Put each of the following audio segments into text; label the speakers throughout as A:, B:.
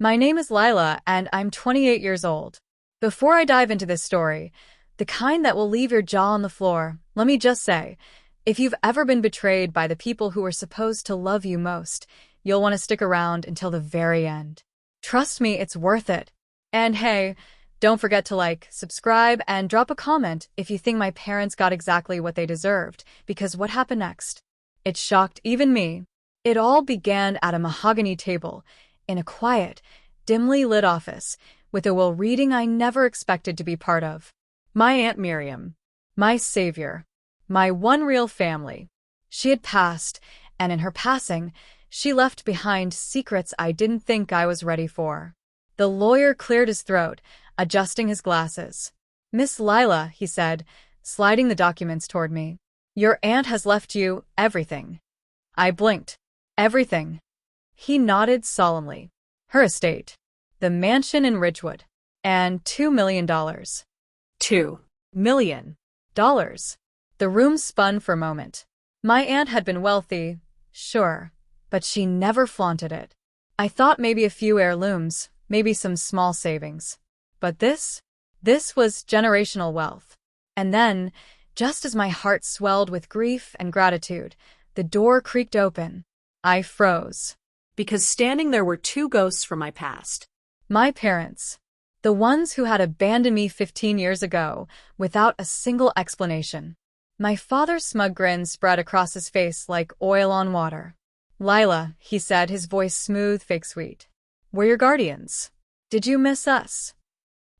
A: My name is Lila, and I'm 28 years old. Before I dive into this story, the kind that will leave your jaw on the floor, let me just say, if you've ever been betrayed by the people who were supposed to love you most, you'll want to stick around until the very end. Trust me, it's worth it. And hey, don't forget to like, subscribe, and drop a comment if you think my parents got exactly what they deserved, because what happened next? It shocked even me. It all began at a mahogany table, in a quiet, dimly lit office, with a will reading I never expected to be part of. My Aunt Miriam. My savior. My one real family. She had passed, and in her passing, she left behind secrets I didn't think I was ready for. The lawyer cleared his throat, adjusting his glasses. "Miss Lila," he said, sliding the documents toward me. "Your aunt has left you everything." I blinked. Everything. He nodded solemnly. Her estate. The mansion in Ridgewood. And $2 million. $2 million. The room spun for a moment. My aunt had been wealthy, sure, but she never flaunted it. I thought maybe a few heirlooms, maybe some small savings. But this was generational wealth. And then, just as my heart swelled with grief and gratitude, the door creaked open. I froze.
B: Because standing there were two ghosts from my past.
A: My parents. The ones who had abandoned me 15 years ago, without a single explanation. My father's smug grin spread across his face like oil on water. "Lila," he said, his voice smooth, fake sweet. "We're your guardians. Did you miss us?"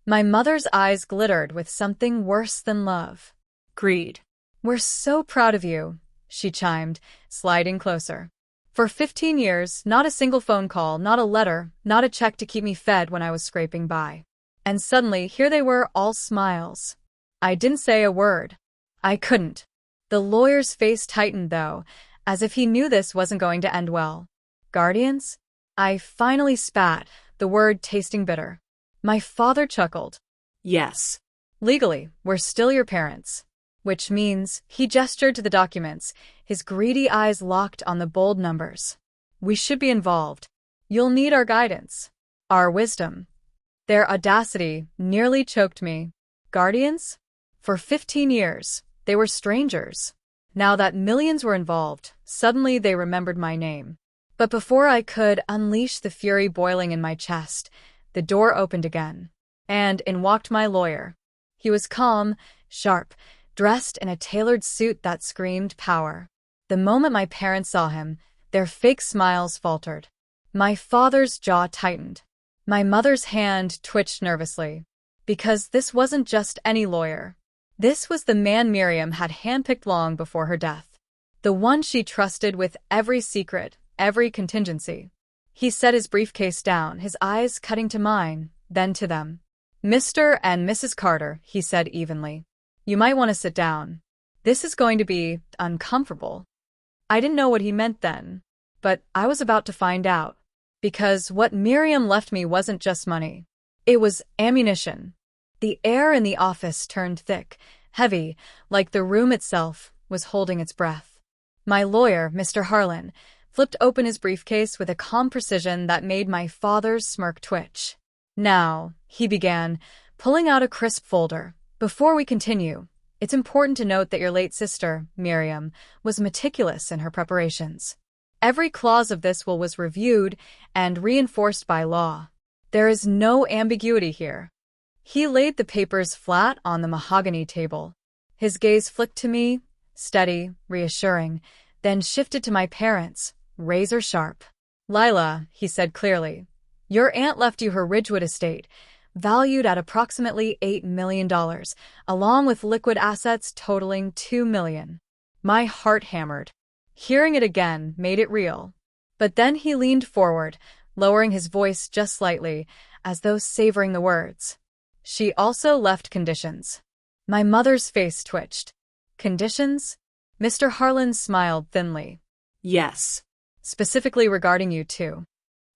A: My mother's eyes glittered with something worse than love.
B: Greed.
A: "We're so proud of you," she chimed, sliding closer. "For 15 years, not a single phone call, not a letter, not a check to keep me fed when I was scraping by. And suddenly, here they were, all smiles. I didn't say a word. I couldn't." The lawyer's face tightened, though, as if he knew this wasn't going to end well. "Guardians?" I finally spat, the word tasting bitter. My father chuckled.
B: "Yes.
A: "Legally, we're still your parents." Which means, he gestured to the documents, his greedy eyes locked on the bold numbers. "We should be involved. You'll need our guidance. Our wisdom." Their audacity nearly choked me. Guardians? For 15 years, they were strangers. Now that millions were involved, suddenly they remembered my name. But before I could unleash the fury boiling in my chest, the door opened again. And in walked my lawyer. He was calm, sharp, dressed in a tailored suit that screamed power. The moment my parents saw him, their fake smiles faltered. My father's jaw tightened. My mother's hand twitched nervously. Because this wasn't just any lawyer. This was the man Miriam had handpicked long before her death. The one she trusted with every secret, every contingency. He set his briefcase down, his eyes cutting to mine, then to them. "Mr. and Mrs. Carter," he said evenly. "You might want to sit down. This is going to be uncomfortable." I didn't know what he meant then, but I was about to find out. Because what Miriam left me wasn't just money. It was ammunition. The air in the office turned thick, heavy, like the room itself was holding its breath. My lawyer, Mr. Harlan, flipped open his briefcase with a calm precision that made my father's smirk twitch. "Now," he began, pulling out a crisp folder. "Before we continue, it's important to note that your late sister, Miriam, was meticulous in her preparations. Every clause of this will was reviewed and reinforced by law. There is no ambiguity here." He laid the papers flat on the mahogany table. His gaze flicked to me, steady, reassuring, then shifted to my parents, razor sharp. "Lila," he said clearly, "your aunt left you her Ridgewood estate, valued at approximately $8 million, along with liquid assets totaling $2 million. My heart hammered. Hearing it again made it real. But then he leaned forward, lowering his voice just slightly, as though savoring the words. "She also left conditions." My mother's face twitched. "Conditions?" Mr. Harlan smiled thinly.
B: "Yes.
A: Specifically regarding you two."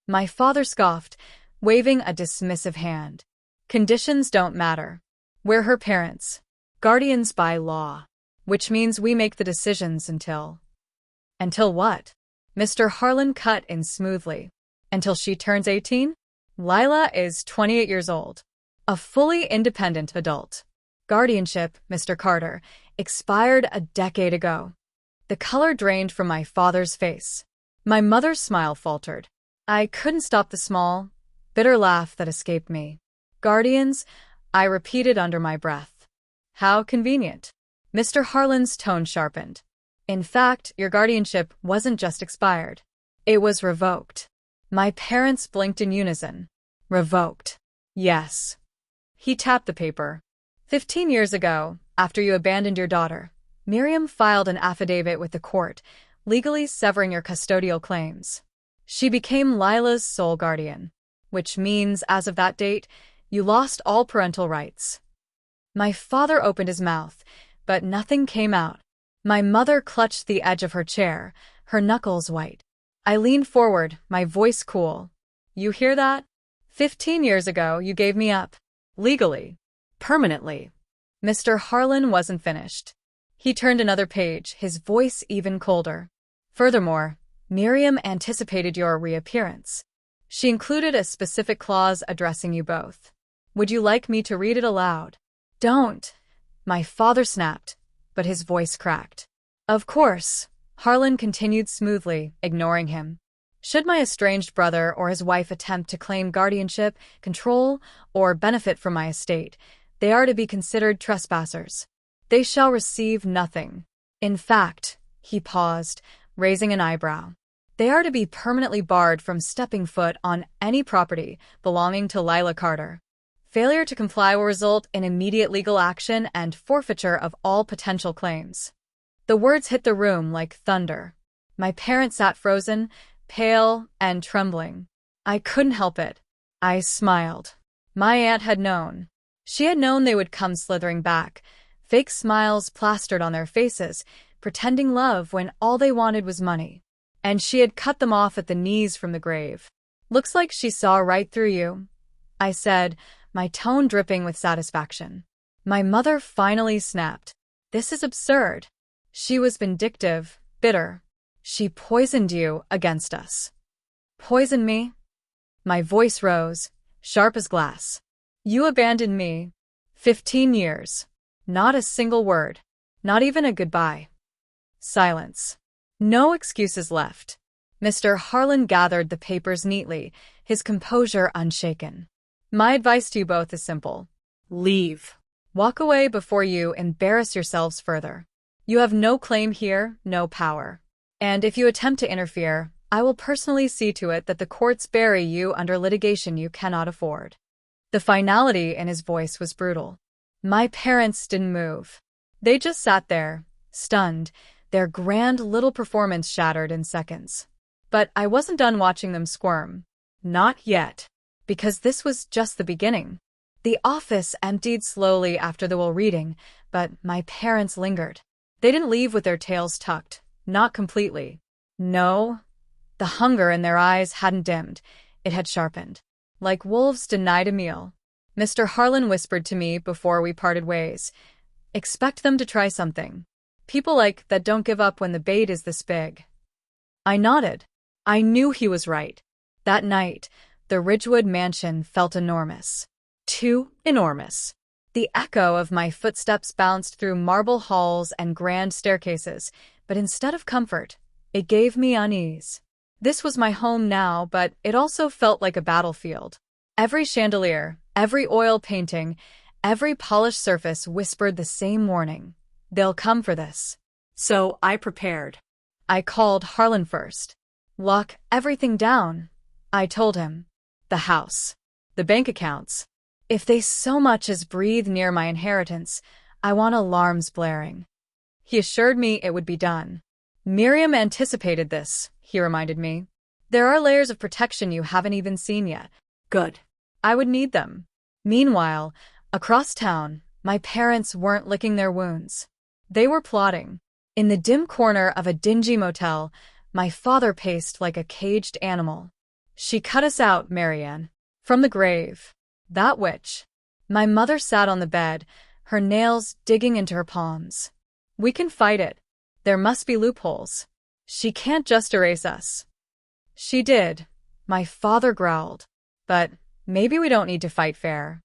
A: My father scoffed, waving a dismissive hand. "Conditions don't matter. We're her parents. Guardians by law. Which means we make the decisions until..." "Until what?" Mr. Harlan cut in smoothly. "Until she turns 18? Lila is 28 years old, a fully independent adult. Guardianship, Mr. Carter, expired a decade ago. The color drained from my father's face. My mother's smile faltered. I couldn't stop the small, bitter laugh that escaped me. Guardians, I repeated under my breath. How convenient. Mr. Harlan's tone sharpened. In fact, your guardianship wasn't just expired. It was revoked. My parents blinked in unison. Revoked. Yes. He tapped the paper. 15 years ago, after you abandoned your daughter, Miriam filed an affidavit with the court, legally severing your custodial claims. She became Lila's sole guardian, which means, as of that date, you lost all parental rights. My father opened his mouth, but nothing came out. My mother clutched the edge of her chair, her knuckles white. I leaned forward, my voice cool. You hear that? 15 years ago, you gave me up. Legally. Permanently. Mr. Harlan wasn't finished. He turned another page, his voice even colder. Furthermore, Miriam anticipated your reappearance. She included a specific clause addressing you both. Would you like me to read it aloud? Don't. My father snapped, but his voice cracked. Of course. Harlan continued smoothly, ignoring him. Should my estranged brother or his wife attempt to claim guardianship, control, or benefit from my estate, they are to be considered trespassers. They shall receive nothing. In fact, he paused, raising an eyebrow. They are to be permanently barred from stepping foot on any property belonging to Lila Carter. Failure to comply will result in immediate legal action and forfeiture of all potential claims. The words hit the room like thunder. My parents sat frozen, pale and trembling. I couldn't help it. I smiled. My aunt had known. She had known they would come slithering back, fake smiles plastered on their faces, pretending love when all they wanted was money. And she had cut them off at the knees from the grave. Looks like she saw right through you, I said, my tone dripping with satisfaction. My mother finally snapped. This is absurd. She was vindictive, bitter. She poisoned you against us. Poison me? My voice rose, sharp as glass. You abandoned me. 15 years. Not a single word. Not even a goodbye. Silence. No excuses left. Mr. Harlan gathered the papers neatly, his composure unshaken. My advice to you both is simple. Leave. Walk away before you embarrass yourselves further. You have no claim here, no power. And if you attempt to interfere, I will personally see to it that the courts bury you under litigation you cannot afford. The finality in his voice was brutal. My parents didn't move. They just sat there, stunned, their grand little performance shattered in seconds. But I wasn't done watching them squirm. Not yet. Because this was just the beginning. The office emptied slowly after the will reading, but my parents lingered. They didn't leave with their tails tucked. Not completely. No. The hunger in their eyes hadn't dimmed. It had sharpened. Like wolves denied a meal. Mr. Harlan whispered to me before we parted ways. Expect them to try something. People like that don't give up when the bait is this big. I nodded. I knew he was right. That night, the Ridgewood mansion felt enormous. Too enormous. The echo of my footsteps bounced through marble halls and grand staircases, but instead of comfort, it gave me unease. This was my home now, but it also felt like a battlefield. Every chandelier, every oil painting, every polished surface whispered the same warning. They'll come for this.
B: So I prepared.
A: I called Harlan first. Lock everything down, I told him. The house. The bank accounts. If they so much as breathe near my inheritance, I want alarms blaring. He assured me it would be done. Miriam anticipated this, he reminded me. There are layers of protection you haven't even seen yet.
B: Good.
A: I would need them. Meanwhile, across town, my parents weren't licking their wounds. They were plotting. In the dim corner of a dingy motel, my father paced like a caged animal. She cut us out, Marianne. From the grave. That witch. My mother sat on the bed, her nails digging into her palms. We can fight it. There must be loopholes. She can't just erase us. She did. My father growled. But Maybe we don't need to fight fair.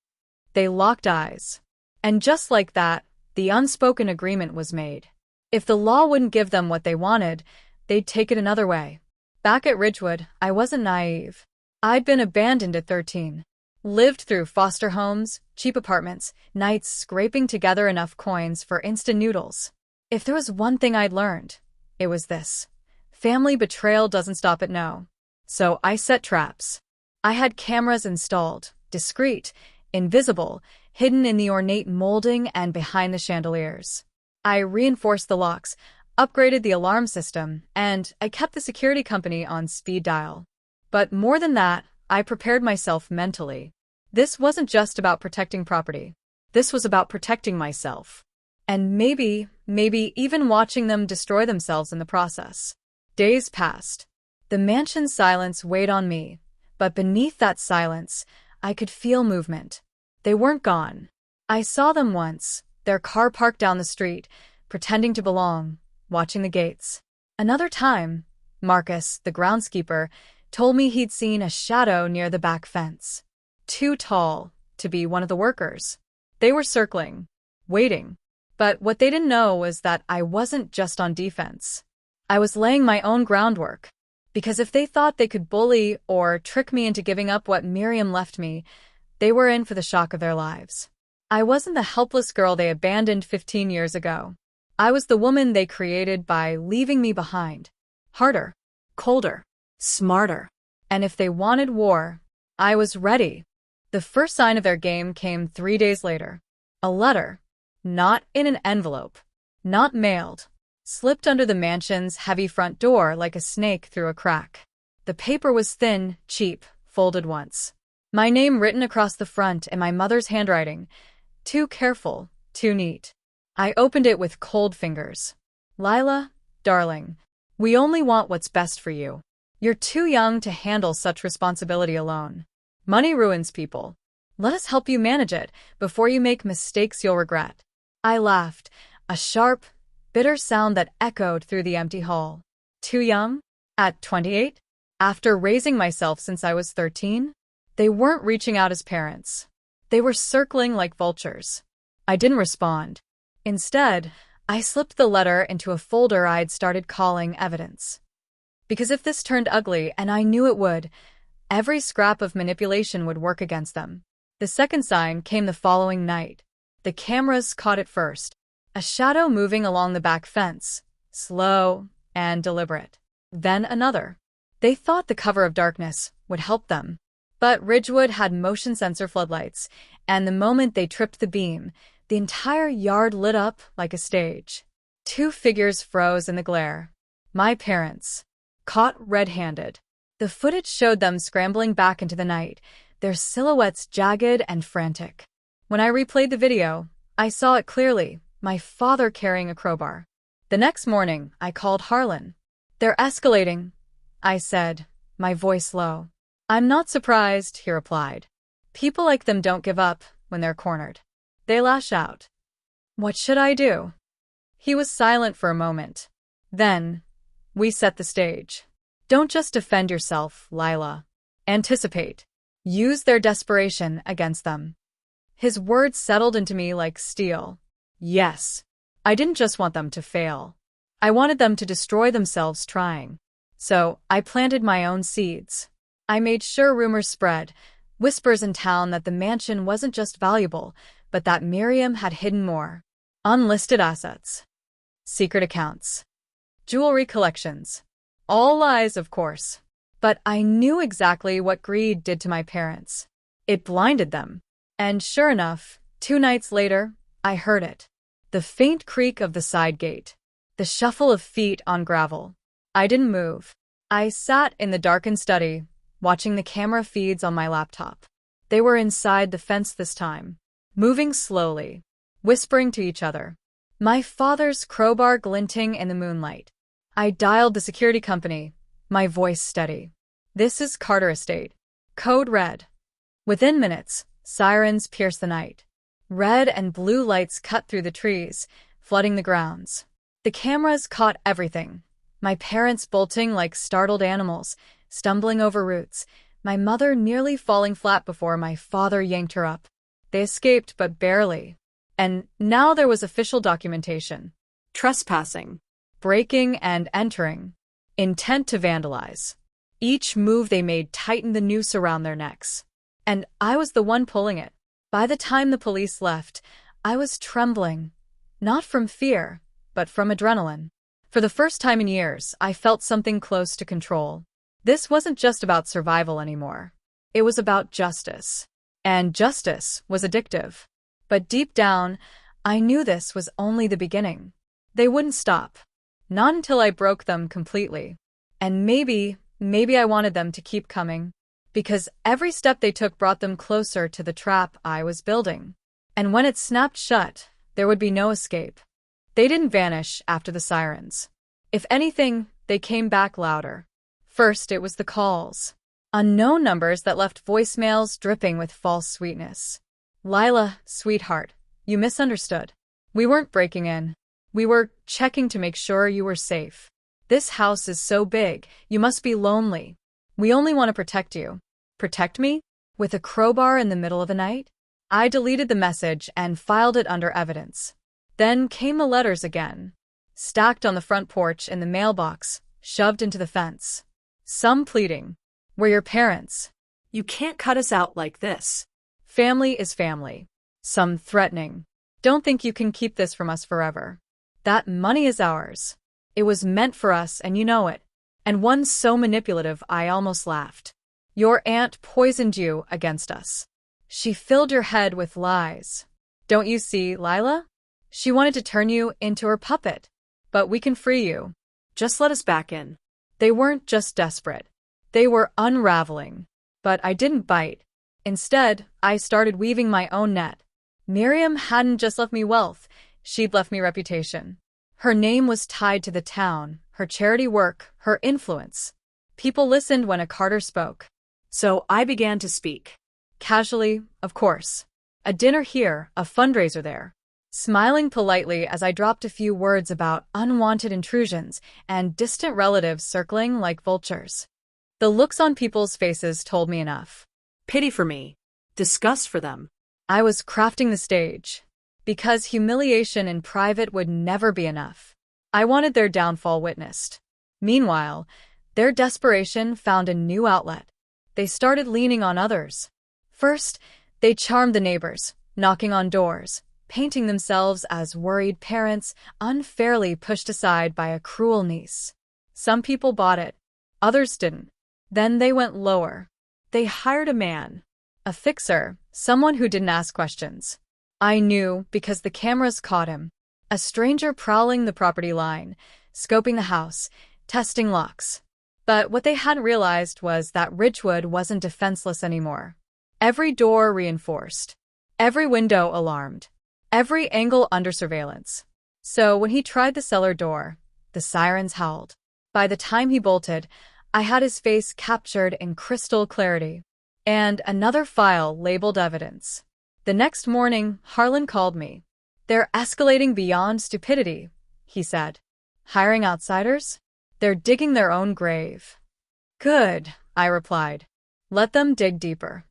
A: They locked eyes. And just like that, the unspoken agreement was made. If the law wouldn't give them what they wanted, they'd take it another way. Back at Ridgewood, I wasn't naive. I'd been abandoned at 13. Lived through foster homes, cheap apartments, nights scraping together enough coins for instant noodles. If there was one thing I'd learned, it was this. Family betrayal doesn't stop at no. So I set traps. I had cameras installed, discreet, invisible, hidden in the ornate molding and behind the chandeliers. I reinforced the locks, upgraded the alarm system, and I kept the security company on speed dial. But more than that, I prepared myself mentally. This wasn't just about protecting property. This was about protecting myself. And maybe even watching them destroy themselves in the process. Days passed. The mansion's silence weighed on me, but beneath that silence, I could feel movement. They weren't gone. I saw them once, their car parked down the street, pretending to belong, watching the gates. Another time, Marcus, the groundskeeper, told me he'd seen a shadow near the back fence. Too tall to be one of the workers. They were circling, waiting. But what they didn't know was that I wasn't just on defense. I was laying my own groundwork. Because if they thought they could bully or trick me into giving up what Miriam left me, they were in for the shock of their lives. I wasn't the helpless girl they abandoned 15 years ago. I was the woman they created by leaving me behind. Harder, colder, smarter. And if they wanted war, I was ready. The first sign of their game came 3 days later. A letter, not in an envelope, not mailed, slipped under the mansion's heavy front door like a snake through a crack. The paper was thin, cheap, folded once. My name written across the front in my mother's handwriting. Too careful, too neat. I opened it with cold fingers. Lila, darling, we only want what's best for you. You're too young to handle such responsibility alone. Money ruins people. Let us help you manage it before you make mistakes you'll regret. I laughed, a sharp, bitter sound that echoed through the empty hall. Too young? At 28? After raising myself since I was 13? They weren't reaching out as parents. They were circling like vultures. I didn't respond. Instead, I slipped the letter into a folder I'd started calling evidence. Because if this turned ugly, and I knew it would, every scrap of manipulation would work against them. The second sign came the following night. The cameras caught it first. A shadow moving along the back fence, slow and deliberate. Then another. They thought the cover of darkness would help them. But Ridgewood had motion sensor floodlights, and the moment they tripped the beam, the entire yard lit up like a stage. 2 figures froze in the glare. My parents. Caught red-handed. The footage showed them scrambling back into the night, their silhouettes jagged and frantic. When I replayed the video, I saw it clearly, my father carrying a crowbar. The next morning, I called Harlan. They're escalating, I said, my voice low. I'm not surprised, he replied. People like them don't give up when they're cornered. They lash out. What should I do? He was silent for a moment. Then, we set the stage. Don't just defend yourself, Lila. Anticipate. Use their desperation against them. His words settled into me like steel. Yes. I didn't just want them to fail. I wanted them to destroy themselves trying. So, I planted my own seeds. I made sure rumors spread, whispers in town that the mansion wasn't just valuable, but that Miriam had hidden more. Unlisted assets. Secret accounts. Jewelry collections. All lies, of course. But I knew exactly what greed did to my parents. It blinded them. And sure enough, 2 nights later, I heard it. The faint creak of the side gate. The shuffle of feet on gravel. I didn't move. I sat in the darkened study, watching the camera feeds on my laptop. They were inside the fence this time, moving slowly, whispering to each other. My father's crowbar glinting in the moonlight. I dialed the security company, my voice steady. This is Carter Estate. Code red. Within minutes, sirens pierced the night. Red and blue lights cut through the trees, flooding the grounds. The cameras caught everything. My parents bolting like startled animals, stumbling over roots, my mother nearly falling flat before my father yanked her up. They escaped, but barely. And now there was official documentation.
B: Trespassing.
A: Breaking and entering. Intent to vandalize. Each move they made tightened the noose around their necks. And I was the one pulling it. By the time the police left, I was trembling. Not from fear, but from adrenaline. For the first time in years, I felt something close to control. This wasn't just about survival anymore. It was about justice. And justice was addictive. But deep down, I knew this was only the beginning. They wouldn't stop. Not until I broke them completely. And maybe I wanted them to keep coming. Because every step they took brought them closer to the trap I was building. And when it snapped shut, there would be no escape. They didn't vanish after the sirens. If anything, they came back louder. First, it was the calls. Unknown numbers that left voicemails dripping with false sweetness. Lila, sweetheart, you misunderstood. We weren't breaking in. We were checking to make sure you were safe. This house is so big, you must be lonely. We only want to protect you. Protect me? With a crowbar in the middle of the night? I deleted the message and filed it under evidence. Then came the letters again. Stacked on the front porch in the mailbox, shoved into the fence. Some pleading. We're your parents.
B: You can't cut us out like this.
A: Family is family. Some threatening. Don't think you can keep this from us forever. That money is ours. It was meant for us and you know it. And one so manipulative I almost laughed. Your aunt poisoned you against us. She filled your head with lies. Don't you see, Lila? She wanted to turn you into her puppet. But we can free you.
B: Just let us back in.
A: They weren't just desperate. They were unraveling. But I didn't bite. Instead, I started weaving my own net. Miriam hadn't just left me wealth, she'd left me reputation. Her name was tied to the town, her charity work, her influence. People listened when a Carter spoke.
B: So I began to speak.
A: Casually, of course. A dinner here, a fundraiser there. Smiling politely as I dropped a few words about unwanted intrusions and distant relatives circling like vultures. The looks on people's faces told me enough.
B: Pity for me. Disgust for them.
A: I was crafting the stage. Because humiliation in private would never be enough. I wanted their downfall witnessed. Meanwhile, their desperation found a new outlet. They started leaning on others. First, they charmed the neighbors, knocking on doors, painting themselves as worried parents unfairly pushed aside by a cruel niece. Some people bought it. Others didn't. Then they went lower. They hired a man. A fixer, someone who didn't ask questions. I knew because the cameras caught him. A stranger prowling the property line, scoping the house, testing locks. But what they hadn't realized was that Ridgewood wasn't defenseless anymore. Every door reinforced. Every window alarmed. Every angle under surveillance. So when he tried the cellar door, the sirens howled. By the time he bolted, I had his face captured in crystal clarity. And another file labeled evidence. The next morning, Harlan called me. They're escalating beyond stupidity, he said. Hiring outsiders? They're digging their own grave. Good, I replied. Let them dig deeper.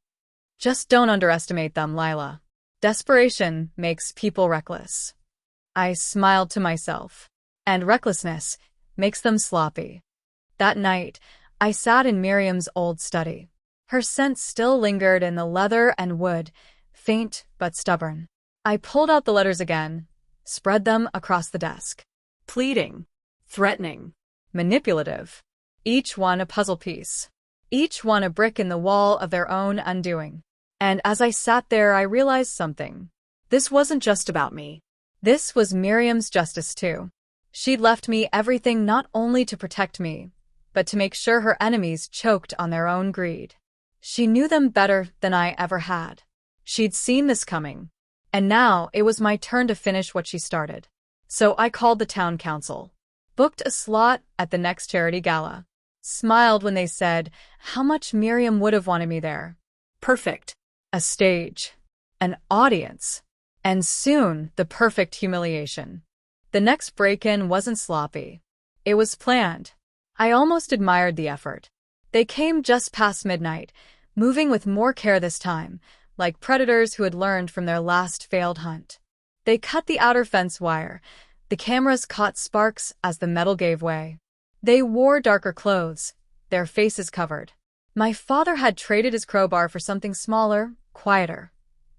A: Just don't underestimate them, Lila. Desperation makes people reckless. I smiled to myself. And recklessness makes them sloppy. That night, I sat in Miriam's old study. Her scent still lingered in the leather and wood, faint but stubborn. I pulled out the letters again, spread them across the desk.
B: Pleading. Threatening.
A: Manipulative. Each one a puzzle piece. Each one a brick in the wall of their own undoing. And as I sat there, I realized something.
B: This wasn't just about me.
A: This was Miriam's justice too. She'd left me everything not only to protect me, but to make sure her enemies choked on their own greed. She knew them better than I ever had. She'd seen this coming. And now it was my turn to finish what she started. So I called the town council. Booked a slot at the next charity gala. Smiled when they said how much Miriam would have wanted me there.
B: Perfect.
A: A stage. An audience. And soon, the perfect humiliation. The next break-in wasn't sloppy. It was planned. I almost admired the effort. They came just past midnight, moving with more care this time, like predators who had learned from their last failed hunt. They cut the outer fence wire. The cameras caught sparks as the metal gave way. They wore darker clothes, their faces covered. My father had traded his crowbar for something smaller, quieter.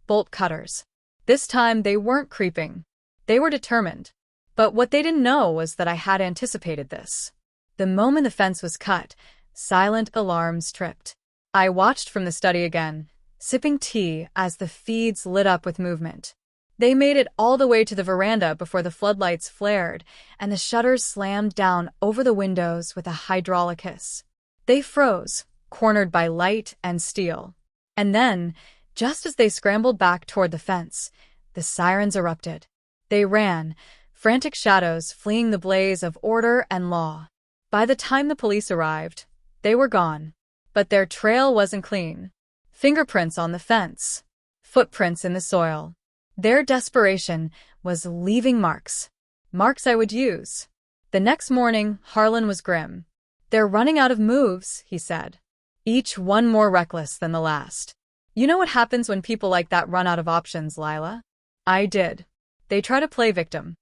A: Bolt cutters. This time they weren't creeping. They were determined. But what they didn't know was that I had anticipated this. The moment the fence was cut, silent alarms tripped. I watched from the study again, sipping tea as the feeds lit up with movement. They made it all the way to the veranda before the floodlights flared and the shutters slammed down over the windows with a hydraulic hiss. They froze, cornered by light and steel. And then, just as they scrambled back toward the fence, the sirens erupted. They ran, frantic shadows fleeing the blaze of order and law. By the time the police arrived, they were gone. But their trail wasn't clean. Fingerprints on the fence. Footprints in the soil. Their desperation was leaving marks. Marks I would use. The next morning, Harlan was grim. "They're running out of moves," he said. "Each one more reckless than the last." "You know what happens when people like that run out of options, Lila?" I did. "They try to play victim."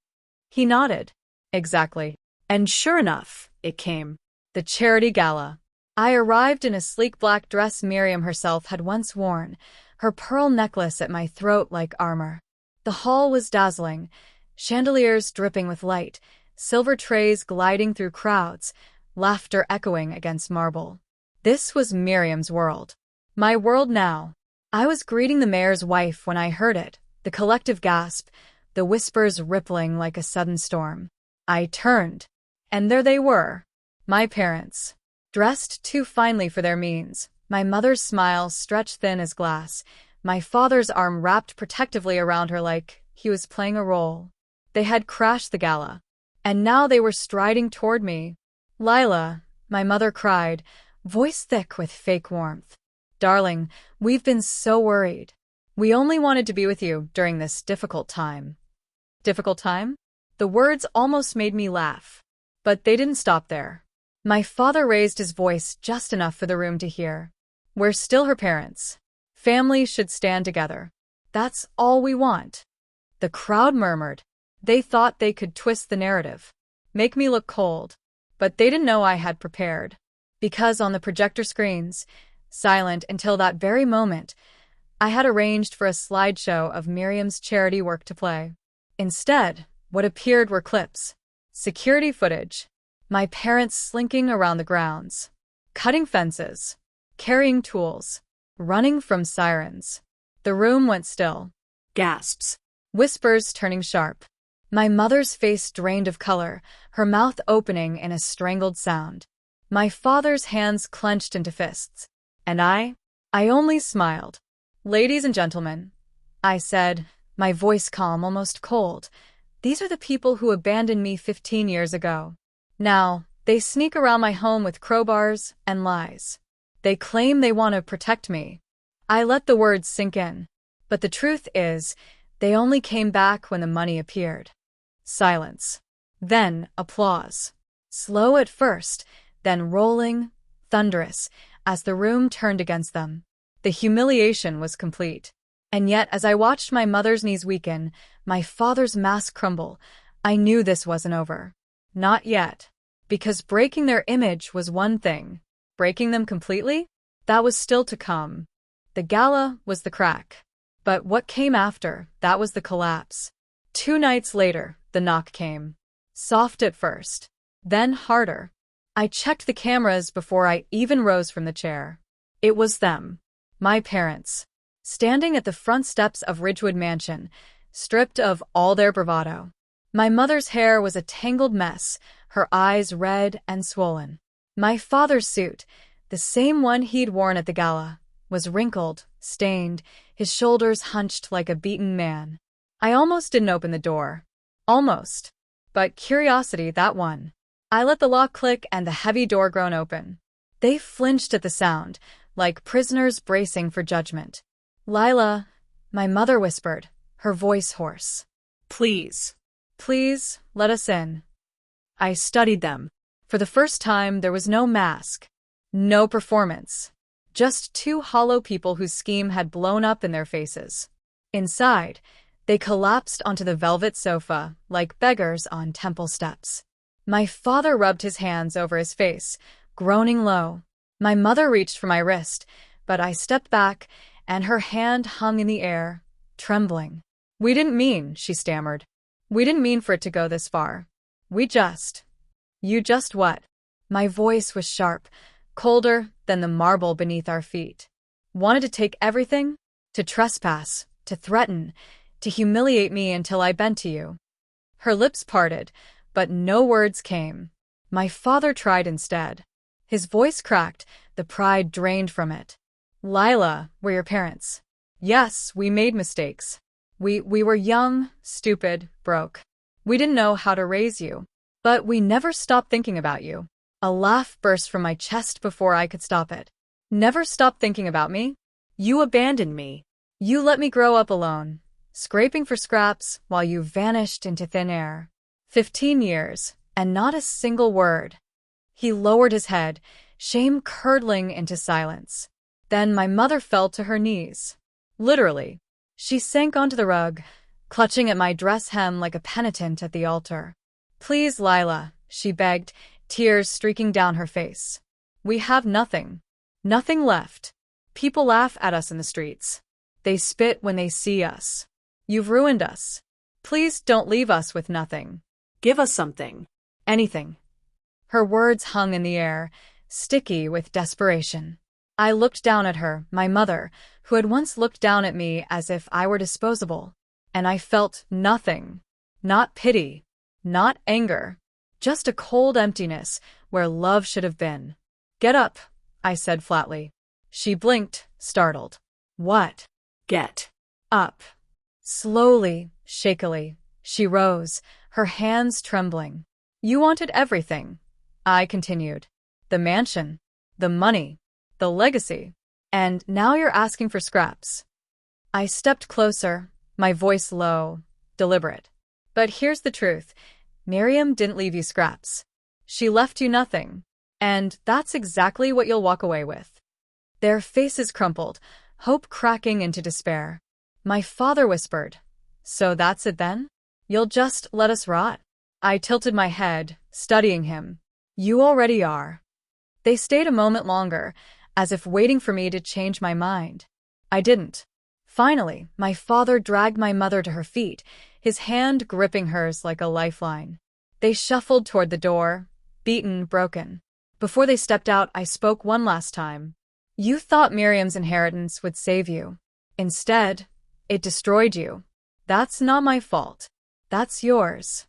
A: He nodded. "Exactly."
B: And sure enough, it came.
A: The charity gala. I arrived in a sleek black dress Miriam herself had once worn, her pearl necklace at my throat like armor. The hall was dazzling, chandeliers dripping with light, silver trays gliding through crowds, laughter echoing against marble. This was Miriam's world. My world now. I was greeting the mayor's wife when I heard it, the collective gasp, the whispers rippling like a sudden storm. I turned, and there they were, my parents. Dressed too finely for their means, my mother's smile stretched thin as glass, my father's arm wrapped protectively around her like he was playing a role. They had crashed the gala, and now they were striding toward me. "Lila," my mother cried, voice thick with fake warmth. "Darling, we've been so worried. We only wanted to be with you during this difficult time." Difficult time? The words almost made me laugh. But they didn't stop there. My father raised his voice just enough for the room to hear. "We're still her parents. Families should stand together. That's all we want." The crowd murmured. They thought they could twist the narrative, make me look cold. But they didn't know I had prepared. Because on the projector screens, silent until that very moment, I had arranged for a slideshow of Miriam's charity work to play. Instead, what appeared were clips. Security footage. My parents slinking around the grounds. Cutting fences. Carrying tools. Running from sirens. The room went still.
B: Gasps.
A: Whispers turning sharp. My mother's face drained of color, her mouth opening in a strangled sound. My father's hands clenched into fists. And I only smiled. "Ladies and gentlemen," I said, my voice calm, almost cold, "these are the people who abandoned me 15 years ago. Now, they sneak around my home with crowbars and lies. They claim they want to protect me." I let the words sink in. But the truth is, they only came back when the money appeared. Silence. Then applause. Slow at first, then rolling, thunderous, as the room turned against them. The humiliation was complete. And yet, as I watched my mother's knees weaken, my father's mask crumble, I knew this wasn't over. Not yet. Because breaking their image was one thing. Breaking them completely? That was still to come. The gala was the crack. But what came after, that was the collapse. 2 nights later, the knock came. Soft at first. Then harder. I checked the cameras before I even rose from the chair. It was them. My parents. Standing at the front steps of Ridgewood Mansion, stripped of all their bravado. My mother's hair was a tangled mess, her eyes red and swollen. My father's suit, the same one he'd worn at the gala, was wrinkled, stained, his shoulders hunched like a beaten man. I almost didn't open the door. Almost. But curiosity, that won. I let the lock click and the heavy door groan open. They flinched at the sound, like prisoners bracing for judgment. "Lila," my mother whispered, her voice hoarse.
B: "Please.
A: Please, let us in."
B: I studied them.
A: For the first time, there was no mask. No performance. Just two hollow people whose scheme had blown up in their faces. Inside, they collapsed onto the velvet sofa like beggars on temple steps. My father rubbed his hands over his face, groaning low. My mother reached for my wrist, but I stepped back, and her hand hung in the air, trembling. "We didn't mean," she stammered. "We didn't mean for it to go this far. We just—" "You just what?" My voice was sharp, colder than the marble beneath our feet. "Wanted to take everything? To trespass, to threaten, to humiliate me until I bent to you." Her lips parted, but no words came. My father tried instead. His voice cracked, the pride drained from it. "Lila, we're your parents. Yes, we made mistakes. We were young, stupid, broke. We didn't know how to raise you. But we never stopped thinking about you." A laugh burst from my chest before I could stop it. "Never stopped thinking about me?
B: You abandoned me.
A: You let me grow up alone, scraping for scraps while you vanished into thin air. 15 years, and not a single word." He lowered his head, shame curdling into silence. Then my mother fell to her knees. Literally. She sank onto the rug, clutching at my dress hem like a penitent at the altar. "Please, Lila," she begged, tears streaking down her face. "We have nothing. Nothing left. People laugh at us in the streets. They spit when they see us. You've ruined us. Please don't leave us with nothing.
B: Give us something.
A: Anything." Her words hung in the air, sticky with desperation. I looked down at her, my mother, who had once looked down at me as if I were disposable, and I felt nothing. Not pity, not anger, just a cold emptiness where love should have been. "Get up," I said flatly. She blinked, startled. "What?"
B: Get
A: up. Slowly, shakily, she rose, her hands trembling. "You wanted everything," I continued. "The mansion, the money, the legacy. And now you're asking for scraps." I stepped closer, my voice low, deliberate. "But here's the truth. Miriam didn't leave you scraps. She left you nothing. And that's exactly what you'll walk away with." Their faces crumpled, hope cracking into despair. My father whispered, "So that's it then? You'll just let us rot?" I tilted my head, studying him. "You already are." They stayed a moment longer, as if waiting for me to change my mind. I didn't. Finally, my father dragged my mother to her feet, his hand gripping hers like a lifeline. They shuffled toward the door, beaten, broken. Before they stepped out, I spoke one last time. "You thought Miriam's inheritance would save you. Instead, it destroyed you. That's not my fault. That's yours."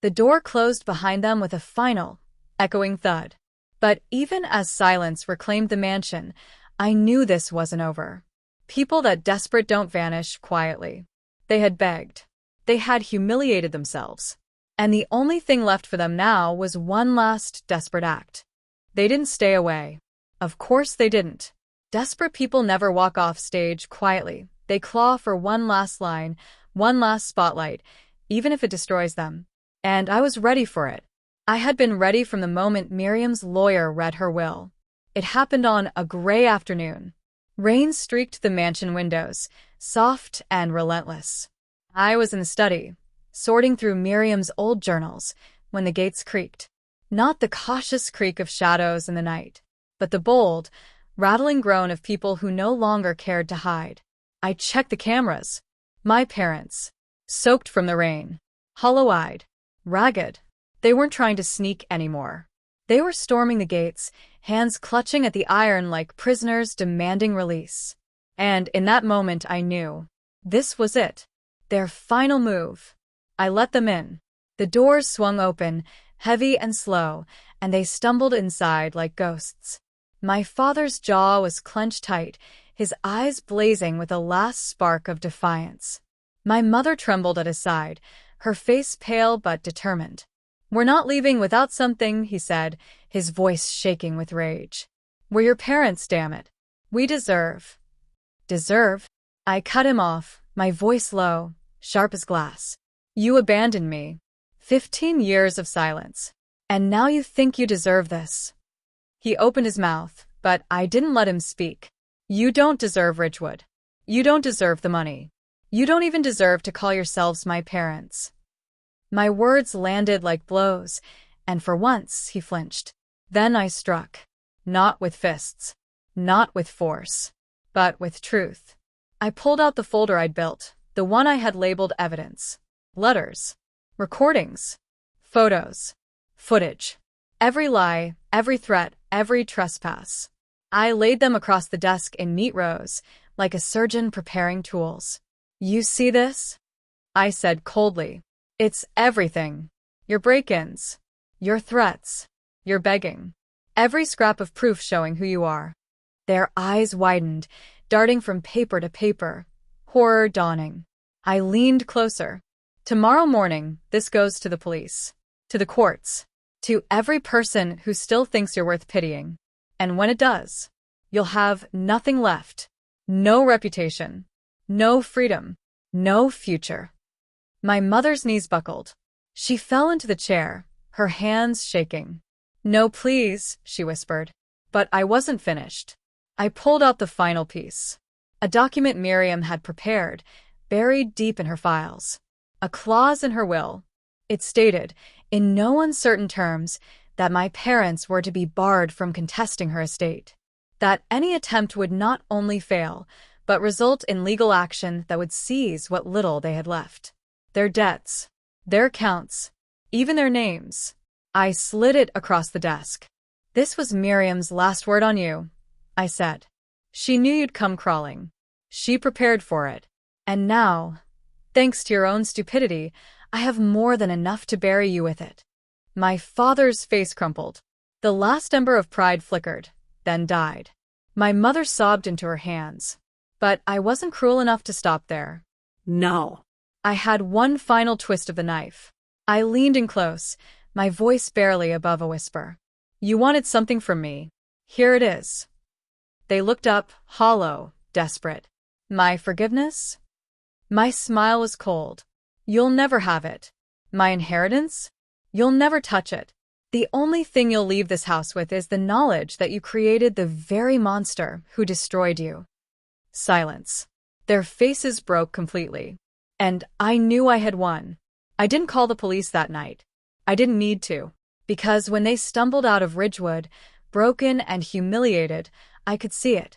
A: The door closed behind them with a final, echoing thud. But even as silence reclaimed the mansion, I knew this wasn't over. People that desperate don't vanish quietly. They had begged. They had humiliated themselves. And the only thing left for them now was one last desperate act. They didn't stay away. Of course they didn't. Desperate people never walk off stage quietly. They claw for one last line, one last spotlight, even if it destroys them. And I was ready for it. I had been ready from the moment Miriam's lawyer read her will. It happened on a gray afternoon. Rain streaked the mansion windows, soft and relentless. I was in the study, sorting through Miriam's old journals, when the gates creaked. Not the cautious creak of shadows in the night, but the bold, rattling groan of people who no longer cared to hide. I checked the cameras. My parents, soaked from the rain, hollow-eyed, ragged. They weren't trying to sneak anymore. They were storming the gates, hands clutching at the iron like prisoners demanding release. And in that moment I knew. This was it. Their final move. I let them in. The doors swung open, heavy and slow, and they stumbled inside like ghosts. My father's jaw was clenched tight, his eyes blazing with a last spark of defiance. My mother trembled at his side, her face pale but determined. "We're not leaving without something," he said, his voice shaking with rage. "We're your parents, damn it. We deserve." "Deserve?" I cut him off, my voice low, sharp as glass. "You abandoned me. 15 years of silence. And now you think you deserve this." He opened his mouth, but I didn't let him speak. You don't deserve Ridgewood. You don't deserve the money. You don't even deserve to call yourselves my parents. My words landed like blows, and for once he flinched. Then I struck. Not with fists. Not with force. But with truth. I pulled out the folder I'd built, the one I had labeled evidence. Letters. Recordings. Photos. Footage. Every lie, every threat, every trespass. I laid them across the desk in neat rows, like a surgeon preparing tools. You see this? I said coldly. It's everything. Your break-ins. Your threats. Your begging. Every scrap of proof showing who you are. Their eyes widened, darting from paper to paper. Horror dawning. I leaned closer. Tomorrow morning, this goes to the police. To the courts. To every person who still thinks you're worth pitying. And when it does, you'll have nothing left. No reputation. No freedom. No future. My mother's knees buckled. She fell into the chair, her hands shaking. No, please, she whispered. But I wasn't finished. I pulled out the final piece. A document Miriam had prepared, buried deep in her files. A clause in her will. It stated, in no uncertain terms, that my parents were to be barred from contesting her estate. That any attempt would not only fail, but result in legal action that would seize what little they had left. Their debts, their accounts, even their names. I slid it across the desk. This was Miriam's last word on you, I said. She knew you'd come crawling. She prepared for it. And now, thanks to your own stupidity, I have more than enough to bury you with it. My father's face crumpled. The last ember of pride flickered, then died. My mother sobbed into her hands. But I wasn't cruel enough to stop there.
B: No.
A: I had one final twist of the knife. I leaned in close, my voice barely above a whisper. You wanted something from me. Here it is. They looked up, hollow, desperate. My forgiveness? My smile was cold. You'll never have it. My inheritance? You'll never touch it. The only thing you'll leave this house with is the knowledge that you created the very monster who destroyed you. Silence. Their faces broke completely. And I knew I had won. I didn't call the police that night. I didn't need to. Because when they stumbled out of Ridgewood, broken and humiliated, I could see it.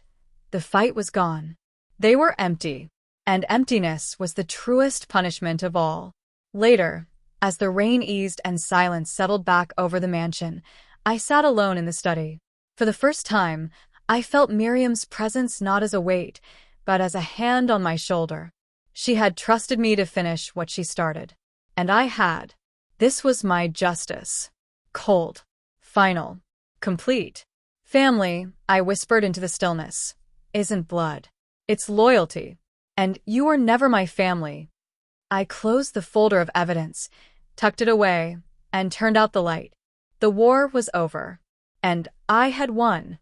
A: The fight was gone. They were empty. And emptiness was the truest punishment of all. Later, as the rain eased and silence settled back over the mansion, I sat alone in the study. For the first time, I felt Miriam's presence not as a weight, but as a hand on my shoulder. She had trusted me to finish what she started. And I had. This was my justice. Cold. Final. Complete. Family, I whispered into the stillness, isn't blood. It's loyalty. And you were never my family. I closed the folder of evidence, tucked it away, and turned out the light. The war was over. And I had won.